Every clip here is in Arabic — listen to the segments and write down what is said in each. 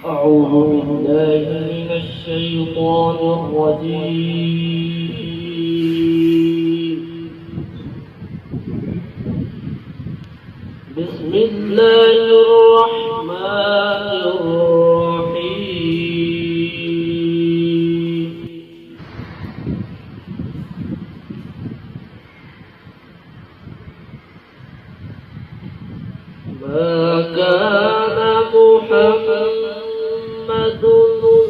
أعوذ بالله من الشيطان الرجيم. بسم الله الرحمن الرحيم. ما كان محمد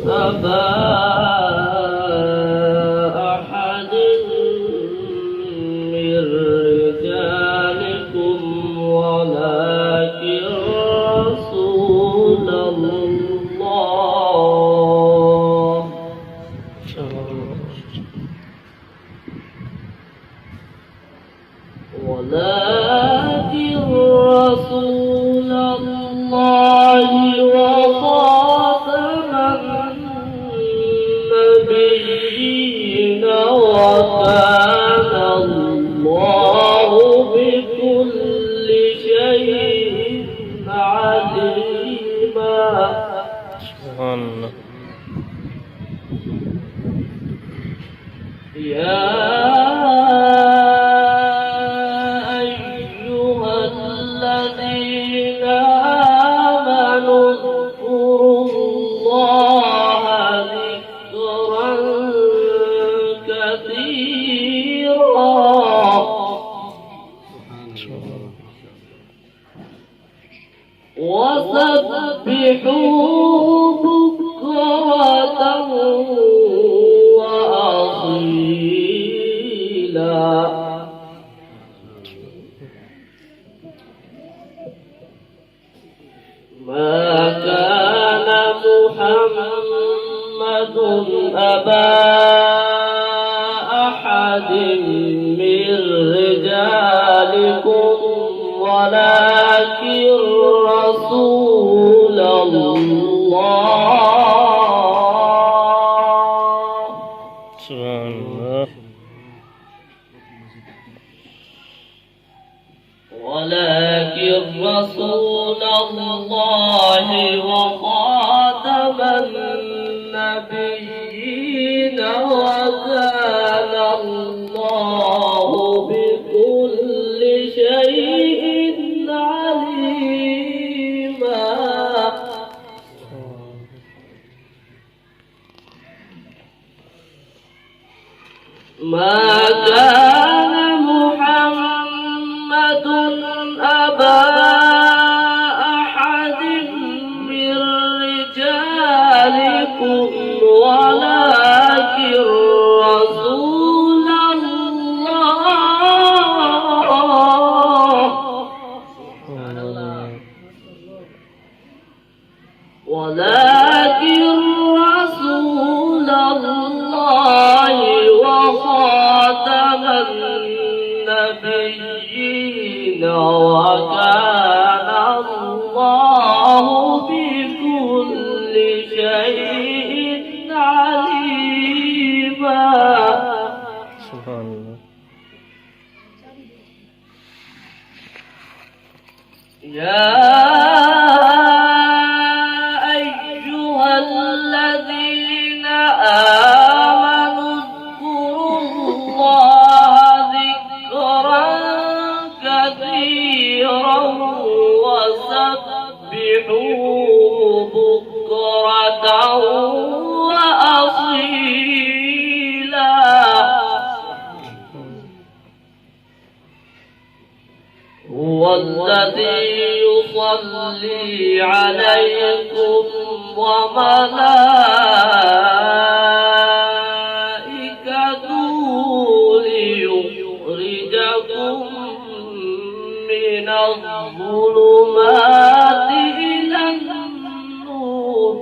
أبا أحد من رجالكم ولكن رسول الله وخاتم النبيين وكان الله بكل شيء عليما. سبحان الله. يا أيها الذين آمنوا اذكروا الله ذكرا كثيرا وسبحوه بكرة وأصيلا. ما كان محمد أبا أحد من رجالكم ولكن رسول الله. سبحان الله. ولكن رسول الله وخاتم النبيين وكان الله بكل شيء عليما. ما كان محمد أبا أحد من رجالكم ولكن رسول الله. ولكن رسول الله وخاتم النبيين وكان الله بكل شيء عليما. سبحان الله. يا أيها الذين آمنوا اذكروا الله ذكرا كثيرا وسبحوه بكرة وأصيلا. هو الذي يصلي عليكم وملائكته ليخرجكم من الظلمات إلى النور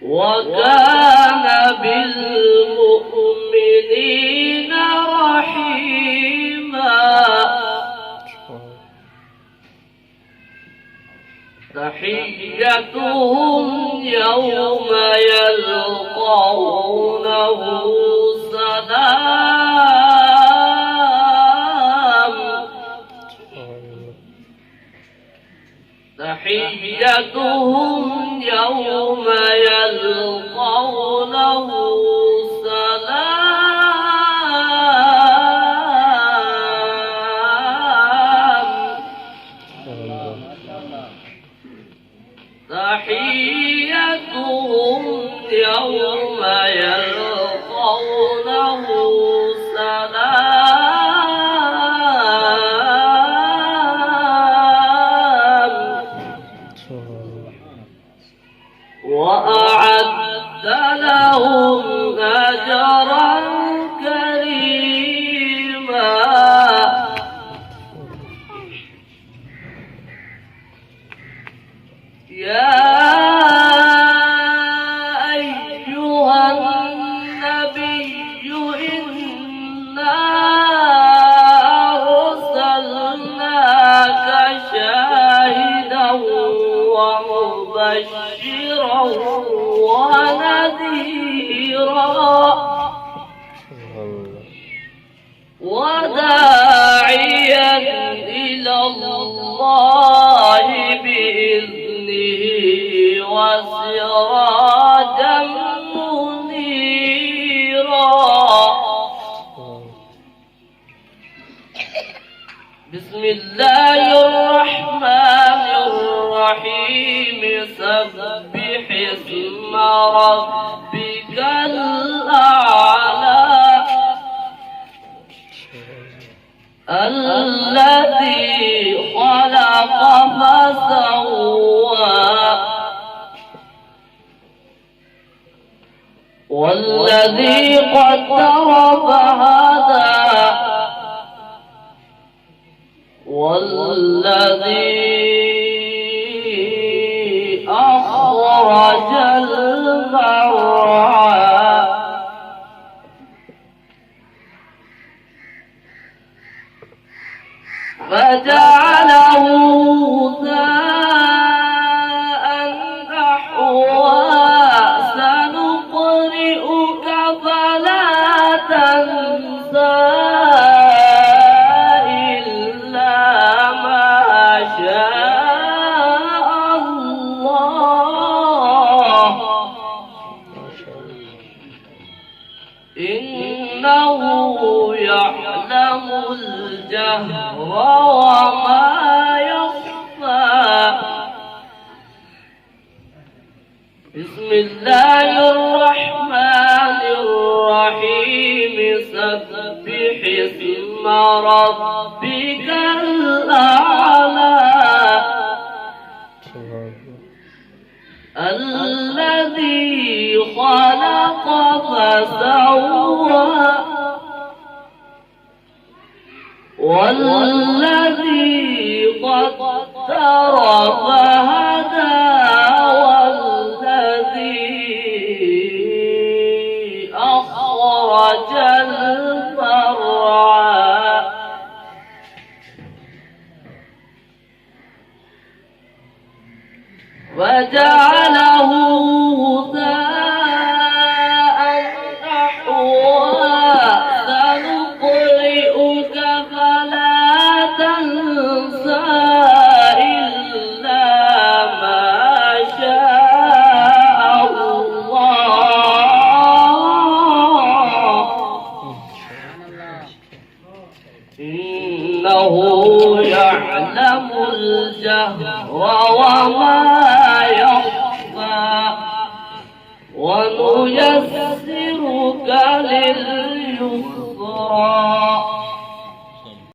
وكان بالمؤمنين رحيما. تحيتهم يوم يلقونه سلام. تحيتهم يوم يلقونه سلام تحيتهم يوم يلقونه وأعد لهم أجرا كريما يا أيها النبي إنا أرسلناك شاهدا ومبشرا ونذيرا وداعيا إلى الله بإذنه وسراجا منيرا بسم الله الرحمن الرحيم سبح اسم ربك الأعلى الذي خلق فسوى والذي قدر فهدى والذي أخرج المرعى فجعله غثاء أحوى سنقرئك فلا تنسى إلا ما شاء الله إنه يعلم الجهر وما يخفى بسم الله الرحمن الرحيم سبح اسم ربك الأعلى الذي خلق فسوى والذي قدر فهدى والذي أخرج المرعى وجعله غثاء أحوى سنقرئك فلا تنسى إلا ما شاء الله إنه يعلم الجهر وما يخفى ونيسرك لليسرى